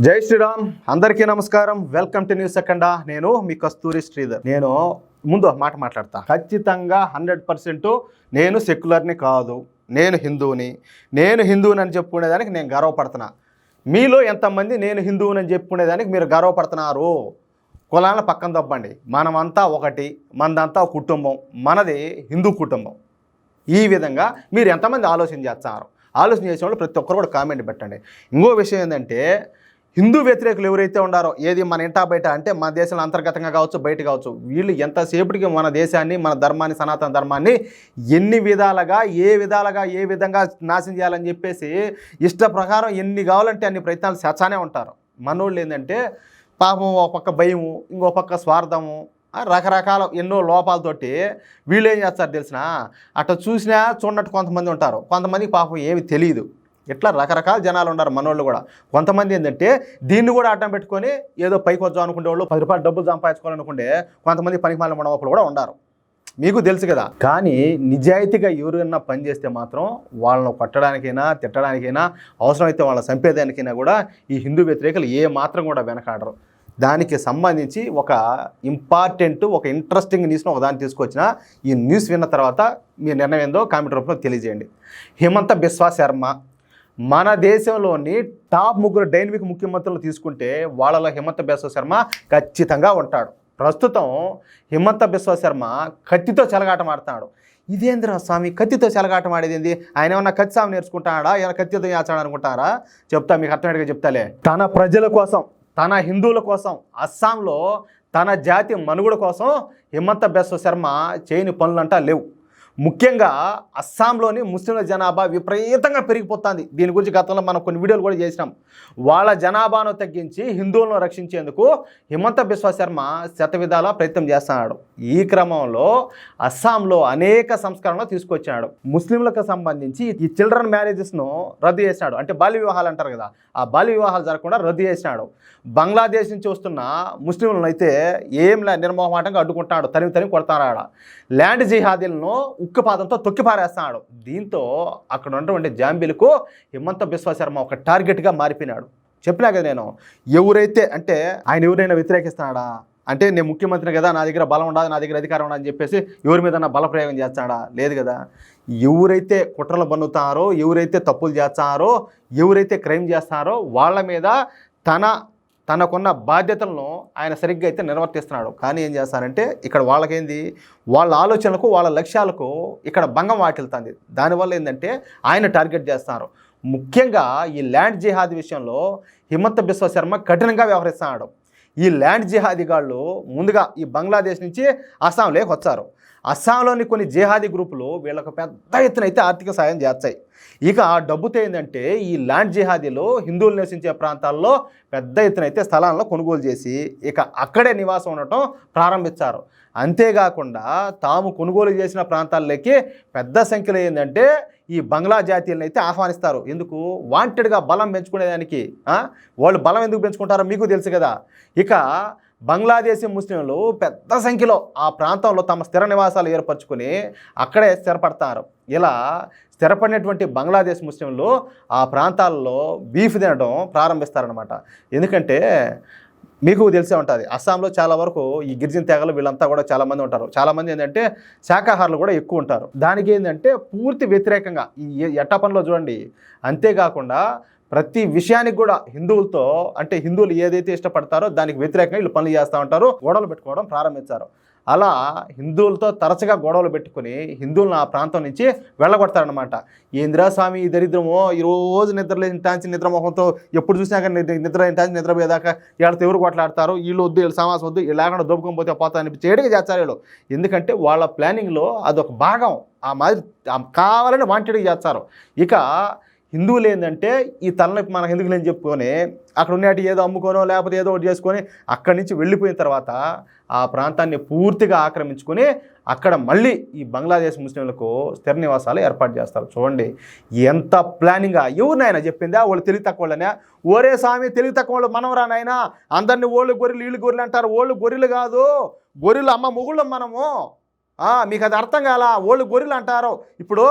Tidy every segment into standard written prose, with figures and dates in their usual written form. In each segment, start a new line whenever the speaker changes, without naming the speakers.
జై శ్రీరామ్ అందరికీ నమస్కారం. వెల్కమ్ టు న్యూస్ సెకండా. నేను మీ కస్తూరి శ్రీధర్. నేను ముందు ఒక మాట మాట్లాడతా. ఖచ్చితంగా 100% నేను సెక్యులర్ని కాదు, నేను హిందువుని. నేను హిందువుని అని చెప్పుకునేదానికి నేను గర్వపడుతున్నా. మీలో ఎంతమంది నేను హిందువుని అని చెప్పుకునేదానికి మీరు గర్వపడుతున్నారు? కులాలను పక్కన దబ్బండి. మనమంతా ఒకటి, మనదంతా కుటుంబం, మనది హిందూ కుటుంబం. ఈ విధంగా మీరు ఎంతమంది ఆలోచన చేస్తున్నారు? ఆలోచన చేసే వాళ్ళు ప్రతి ఒక్కరు కూడా కామెంట్ పెట్టండి. ఇంకో విషయం ఏంటంటే, హిందూ వ్యతిరేకులు ఎవరైతే ఉన్నారో, ఏది మన ఇంటా బయట అంటే మన దేశంలో అంతర్గతంగా కావచ్చు, బయట కావచ్చు, వీళ్ళు ఎంతసేపటికి మన దేశాన్ని, మన ధర్మాన్ని, సనాతన ధర్మాన్ని ఎన్ని విధాలుగా ఏ విధంగా నాశనం చేయాలని చెప్పేసి ఇష్ట ప్రకారం ఎన్ని కావాలంటే అన్ని ప్రయత్నాలు చేస్తానే ఉంటారు. మనోళ్ళు ఏంటంటే పాపం ఒక పక్క భయము, ఇంకో పక్క స్వార్థము, రకరకాల ఎన్నో లోపాలతోటి వీళ్ళు ఏం చేస్తారు తెలిసిన, అట్లా చూసినా చూడనట్టు కొంతమంది ఉంటారు. కొంతమందికి పాపం ఏమి తెలియదు. ఇట్లా రకరకాల జనాలు ఉన్నారు మనోళ్ళు కూడా. కొంతమంది ఏంటంటే దీన్ని కూడా అడ్డం పెట్టుకొని ఏదో పైకి వద్దాం అనుకునే వాళ్ళు, 10 రూపాయలు డబ్బులు సంపాదించుకోవాలనుకుంటే కొంతమంది పనికిమాలిన మనవప్పులు కూడా ఉన్నారు. మీకు తెలుసు కదా. కానీ నిజాయితీగా ఎవరైనా పని చేస్తే మాత్రం వాళ్ళను కొట్టడానికైనా తిట్టడానికైనా, అవసరమైతే వాళ్ళని చంపేదానికైనా కూడా ఈ హిందూ వ్యతిరేకులు ఏ మాత్రం కూడా వెనకాడరు. దానికి సంబంధించి ఒక ఇంపార్టెంట్, ఒక ఇంట్రెస్టింగ్ న్యూస్ను ఒకదాన్ని తీసుకొచ్చిన. ఈ న్యూస్ విన్న తర్వాత మీ నిర్ణయం ఏందో కామెంట్ రూపంలో తెలియజేయండి. హిమంత బిశ్వా శర్మ మన దేశంలోని టాప్ 3 డైనమిక్ ముఖ్యమంత్రులు తీసుకుంటే వాళ్ళలో హిమంత బిశ్వా శర్మ ఖచ్చితంగా ఉంటాడు. ప్రస్తుతం హిమంత బిశ్వా శర్మ కత్తితో చెలగాటం ఆడుతున్నాడు. ఇదేంద్రా స్వామి, కత్తితో చెలగాటం ఆడేది ఏంది? ఆయన ఏమన్నా కత్తి సాగు నేర్చుకుంటాడా, ఏమైనా కత్తితో చేస్తాడు అనుకుంటారా? చెప్తా, మీకు అర్థమయ్యేట్టుగా చెప్తాలే. తన ప్రజల కోసం, తన హిందువుల కోసం, అస్సాంలో తన జాతి మనుగడ కోసం హిమంత బిశ్వా శర్మ చేయని పనులంటా లేవు. ముఖ్యంగా అస్సాంలోని ముస్లింల జనాభా విపరీతంగా పెరిగిపోతుంది. దీని గురించి గతంలో మనం కొన్ని వీడియోలు కూడా చేసినాం. వాళ్ళ జనాభాను తగ్గించి హిందువులను రక్షించేందుకు హిమంత బిశ్వా శర్మ శతవిధాలా ప్రయత్నం చేస్తున్నాడు. ఈ క్రమంలో అస్సాంలో అనేక సంస్కరణలు తీసుకొచ్చాడు. ముస్లింలకు సంబంధించి ఈ చిల్డ్రన్ మ్యారేజెస్ను రద్దు చేసినాడు. అంటే బాల్య వివాహాలు అంటారు కదా, ఆ బాల్య వివాహాలు జరగకుండా రద్దు చేసినాడు. బంగ్లాదేశ్ నుంచి వస్తున్న ముస్లింలను అయితే ఏం నిర్మోహమాటంగా అడ్డుకుంటున్నాడు, తరిమి కొడతాడు. ల్యాండ్ జిహాదీలను ఉక్కుపాదంతో తొక్కిపారేస్తున్నాడు. దీంతో అక్కడ ఉన్నటువంటి జాంబీలకు హిమంత బిశ్వా శర్మ ఒక టార్గెట్గా మారిపోయినాడు. చెప్పినా కదా నేను, ఎవరైతే అంటే ఆయన ఎవరైనా వ్యతిరేకిస్తున్నాడా అంటే, నేను ముఖ్యమంత్రిని కదా, నా దగ్గర బలం ఉండదు, నా దగ్గర అధికారం ఉండదు అని చెప్పేసి ఎవరి మీద బల ప్రయోగం చేస్తాడా? లేదు కదా. ఎవరైతే కుట్రలు బన్నుతారో, ఎవరైతే తప్పులు చేస్తారో, ఎవరైతే క్రైమ్ చేస్తారో వాళ్ళ మీద తనకున్న బాధ్యతలను ఆయన సరిగ్గా అయితే నిర్వర్తిస్తున్నాడు. కానీ ఏం చేస్తారంటే ఇక్కడ వాళ్ళకేంది, వాళ్ళ ఆలోచనలకు, వాళ్ళ లక్ష్యాలకు ఇక్కడ భంగం వాటిల్తుంది. దానివల్ల ఏంటంటే ఆయన టార్గెట్ చేస్తున్నారు. ముఖ్యంగా ఈ ల్యాండ్ జిహాదీ విషయంలో హిమంత బిశ్వా శర్మ కఠినంగా వ్యవహరిస్తున్నాడు. ఈ ల్యాండ్ జిహాదీగాళ్ళు ముందుగా ఈ బంగ్లాదేశ్ నుంచి అస్సాంలోకి వచ్చారు. అస్సాంలోని కొన్ని జిహాదీ గ్రూపులు వీళ్ళకు పెద్ద ఎత్తున అయితే ఆర్థిక సాయం చేస్తాయి. ఇక ఆ డబ్బుతో ఏంటంటే ఈ ల్యాండ్ జిహాదీలు హిందువులు నివసించే ప్రాంతాల్లో పెద్ద ఎత్తున అయితే స్థలాలను కొనుగోలు చేసి ఇక అక్కడే నివాసం ఉండటం ప్రారంభించారు. అంతేకాకుండా తాము కొనుగోలు చేసిన ప్రాంతాల్లోకి పెద్ద సంఖ్యలో ఏంటంటే ఈ బంగ్లా జాతీయులను అయితే ఆహ్వానిస్తారు. ఎందుకు? వాంటెడ్గా బలం పెంచుకునేదానికి. వాళ్ళు బలం ఎందుకు పెంచుకుంటారో మీకు తెలుసు కదా. ఇక బంగ్లాదేశీ ముస్లింలు పెద్ద సంఖ్యలో ఆ ప్రాంతంలో తమ స్థిర నివాసాలు ఏర్పరచుకొని అక్కడే స్థిరపడతారు. ఇలా స్థిరపడినటువంటి బంగ్లాదేశ్ ముస్లింలు ఆ ప్రాంతాల్లో బీఫ్ తినడం ప్రారంభిస్తారనమాట. ఎందుకంటే మీకు తెలిసే ఉంటుంది, అస్సాంలో చాలా వరకు ఈ గిరిజన తెగలు వీళ్ళంతా కూడా చాలామంది ఉంటారు. చాలామంది ఏంటంటే శాకాహారులు కూడా ఎక్కువ ఉంటారు. దానికి ఏంటంటే పూర్తి వ్యతిరేకంగా ఈ ఎట్టా పనిలో చూడండి. అంతేకాకుండా ప్రతి విషయానికి కూడా హిందువులతో, అంటే హిందువులు ఏదైతే ఇష్టపడతారో దానికి వ్యతిరేకంగా వీళ్ళు పనులు చేస్తూ ఉంటారు, గొడవలు పెట్టుకోవడం ప్రారంభించారు. అలా హిందువులతో తరచుగా గొడవలు పెట్టుకుని హిందువులను ఆ ప్రాంతం నుంచి వెళ్ళగొడతారనమాట. ఏంద్రా స్వామి ఈ దరిద్రమో, ఈరోజు నిద్రలేని టాంచి నిద్రమోహంతో ఎప్పుడు చూసినా కానీ నిద్ర టాంచి నిద్రపోయేదాకా వీళ్ళతో ఎవరు కొట్లాడతారు, వీళ్ళు వద్దు, వీళ్ళు సమాసం వద్దు, వీళ్ళు లేకుండా దొబ్బుకొని పోతే పోతా అనిపించేటిగా చేస్తారు వీళ్ళు. ఎందుకంటే వాళ్ళ ప్లానింగ్లో అదొక భాగం. ఆ మాదిరి కావాలని వాంటెడ్గా చేస్తారు. ఇక హిందువులు ఏంటంటే ఈ తలనొప్పి మనకు ఎందుకు లేని చెప్పుకొని అక్కడ ఉన్నట్టు ఏదో అమ్ముకోనో లేకపోతే ఏదో ఒకటి చేసుకొని అక్కడి నుంచి వెళ్ళిపోయిన తర్వాత ఆ ప్రాంతాన్ని పూర్తిగా ఆక్రమించుకొని అక్కడ మళ్ళీ ఈ బంగ్లాదేశ్ ముస్లింలకు స్థిర నివాసాలు ఏర్పాటు చేస్తారు. చూడండి ఎంత ప్లానింగ్గా. ఎవరినైనా చెప్పిందా? వాళ్ళు తెలివి తక్కువ వాళ్ళనే. ఓరే స్వామి, తెలివి తక్కువ వాళ్ళు మనవరా నాయనా, అందరినీ ఓళ్ళు గొర్రెలు వీళ్ళు గొర్రెలు అంటారు. ఓళ్ళు గొర్రెలు కాదు, గొర్రెలు అమ్మ మొగుళ్ళం మనము. మీకు అది అర్థం కాల. ఓళ్ళు గొర్రెలు అంటారు. ఇప్పుడు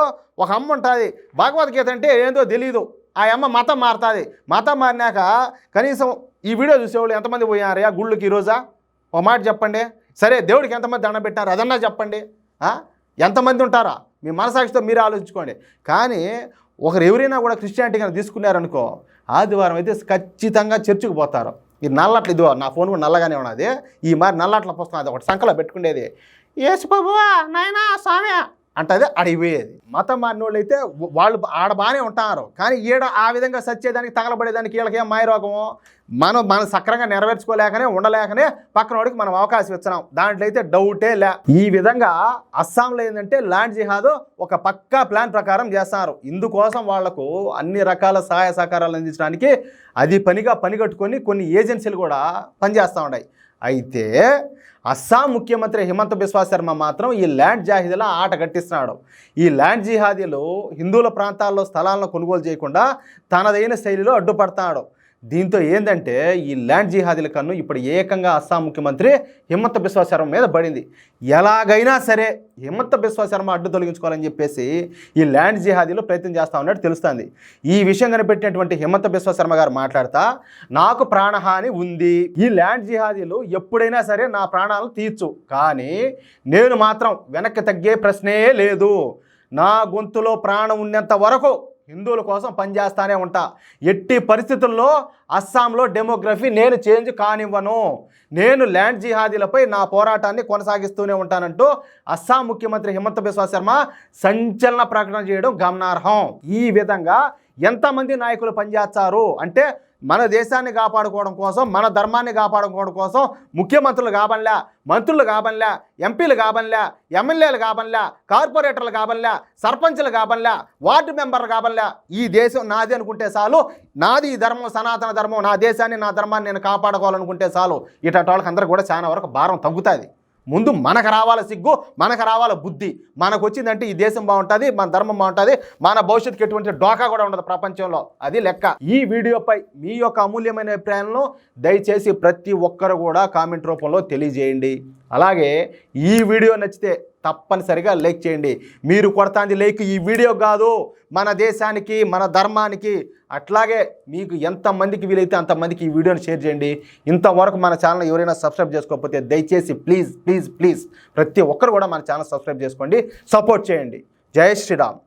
ఒక అమ్మ ఉంటుంది, భగవద్గీత అంటే ఏందో తెలీదు, ఆ అమ్మ మతం మారుతుంది. మతం మారినాక కనీసం ఈ వీడియో చూసేవాళ్ళు ఎంతమంది పోయారయ్యా గుళ్ళకి ఈరోజా? ఒక మాట చెప్పండి. సరే దేవుడికి ఎంతమంది దండం పెట్టారు అదన్నా చెప్పండి. ఎంతమంది ఉంటారా? మీ మనసాక్షితో మీరు ఆలోచించుకోండి. కానీ ఒకరు ఎవరైనా కూడా క్రిస్టియానిటీ కానీ తీసుకున్నారనుకో, ఆదివారం అయితే ఖచ్చితంగా చర్చికి పోతారు. ఈ నల్లట్లు, ఇదిగో నా ఫోన్ కూడా నల్లగానే ఉన్నది, ఈ మరి నల్లట్ల పుస్తకం అది ఒకటి సంకలో పెట్టుకునేది, యేసు ప్రభువా నాయనా స్వామి అంటే అడిగిపోయేది. మతం మారిన వాళ్ళు అయితే వాళ్ళు ఆడ బాగానే ఉంటారు, కానీ ఈడ ఆ విధంగా సచ్చేదానికి తగలబడేదానికి వీళ్ళకి ఏం మాయరోగము, మనం సక్రంగా నెరవేర్చుకోలేకనే ఉండలేకనే పక్కన వాడికి మనం అవకాశం ఇస్తున్నాం. దాంట్లో అయితే డౌటే లే. ఈ విధంగా అస్సాంలో ఏంటంటే ల్యాండ్ జిహాద్ ఒక పక్కా ప్లాన్ ప్రకారం చేస్తున్నారు. ఇందుకోసం వాళ్లకు అన్ని రకాల సహాయ సహకారాలు అందించడానికి అది పనిగా పనిగట్టుకొని కొన్ని ఏజెన్సీలు కూడా పనిచేస్తూ ఉన్నాయి. అయితే అస్సాం ముఖ్యమంత్రి హిమంత బిశ్వా శర్మ మాత్రం ఈ ల్యాండ్ జిహాదీల ఆట కట్టిస్తున్నాడు. ఈ ల్యాండ్ జిహాదీలు హిందువుల ప్రాంతాల్లో స్థలాలను కొనుగోలు చేయకుండా తనదైన శైలిలో అడ్డుపడతాడు. దీంతో ఏంటంటే ఈ ల్యాండ్ జిహాదీల కన్ను ఇప్పుడు ఏకంగా అస్సాం ముఖ్యమంత్రి హిమంత బిశ్వా శర్మ మీద పడింది. ఎలాగైనా సరే హిమంత బిశ్వా శర్మ అడ్డు తొలగించుకోవాలని చెప్పేసి ఈ ల్యాండ్ జిహాదీలు ప్రయత్నం చేస్తూ ఉన్నట్టు తెలుస్తుంది. ఈ విషయం కనిపెట్టినటువంటి హిమంత బిశ్వా శర్మ గారు మాట్లాడుతా, నాకు ప్రాణహాని ఉంది, ఈ ల్యాండ్ జిహాదీలు ఎప్పుడైనా సరే నా ప్రాణాలను తీర్చు, కానీ నేను మాత్రం వెనక్కి తగ్గే ప్రశ్నే లేదు. నా గొంతులో ప్రాణం ఉన్నంత వరకు హిందువుల కోసం పనిచేస్తానే ఉంటా. ఎట్టి పరిస్థితుల్లో అస్సాంలో డెమోగ్రఫీ నేను చేంజ్ కానివ్వను. నేను ల్యాండ్ జిహాదీలపై నా పోరాటాన్ని కొనసాగిస్తూనే ఉంటానంటూ అస్సాం ముఖ్యమంత్రి హిమంత బిశ్వా శర్మ సంచలన ప్రకటన చేయడం గమనార్హం. ఈ విధంగా ఎంతమంది నాయకులు పనిచేస్తారు అంటే మన దేశాన్ని కాపాడుకోవడం కోసం, మన ధర్మాన్ని కాపాడుకోవడం కోసం ముఖ్యమంత్రులు కాబనలే, మంత్రులు కాబనలే, ఎంపీలు కాబనలే, ఎమ్మెల్యేలు కాబనలే, కార్పొరేటర్లు కాబనలే, సర్పంచ్లు కాబనలే, వార్డు మెంబర్లు కాబనలే. ఈ దేశం నాది అనుకుంటే చాలు, నాది ఈ ధర్మం, సనాతన ధర్మం, నా దేశాన్ని నా ధర్మాన్ని నేను కాపాడుకోవాలనుకుంటే చాలు. ఇట్లాంటి వాళ్ళకి అందరూ కూడా చాలా వరకు భారం తగ్గుతుంది. ముందు మనకు రావాలి సిగ్గు, మనకు రావాలి బుద్ధి. మనకు వచ్చిందంటే ఈ దేశం బాగుంటుంది, మన ధర్మం బాగుంటుంది, మన భవిష్యత్తుకి ఎటువంటి డోకా కూడా ఉండదు ప్రపంచంలో. అది లెక్క. ఈ వీడియోపై మీ యొక్క అమూల్యమైన అభిప్రాయాలను దయచేసి ప్రతి ఒక్కరు కూడా కామెంట్ రూపంలో తెలియజేయండి. అలాగే ఈ వీడియో నచ్చితే తప్పనిసరిగా లైక్ చేయండి. మీరు కొడతాంది లైక్ ఈ వీడియో కాదు, మన దేశానికి, మన ధర్మానికి. అట్లాగే మీకు ఎంతమందికి వీలైతే అంతమందికి ఈ వీడియోని షేర్ చేయండి. ఇంతవరకు మన ఛానల్ ఎవరైనా సబ్స్క్రైబ్ చేసుకోకపోతే దయచేసి ప్లీజ్ ప్లీజ్ ప్లీజ్ ప్రతి ఒక్కరు కూడా మన ఛానల్ సబ్స్క్రైబ్ చేసుకోండి, సపోర్ట్ చేయండి. జై శ్రీరామ్.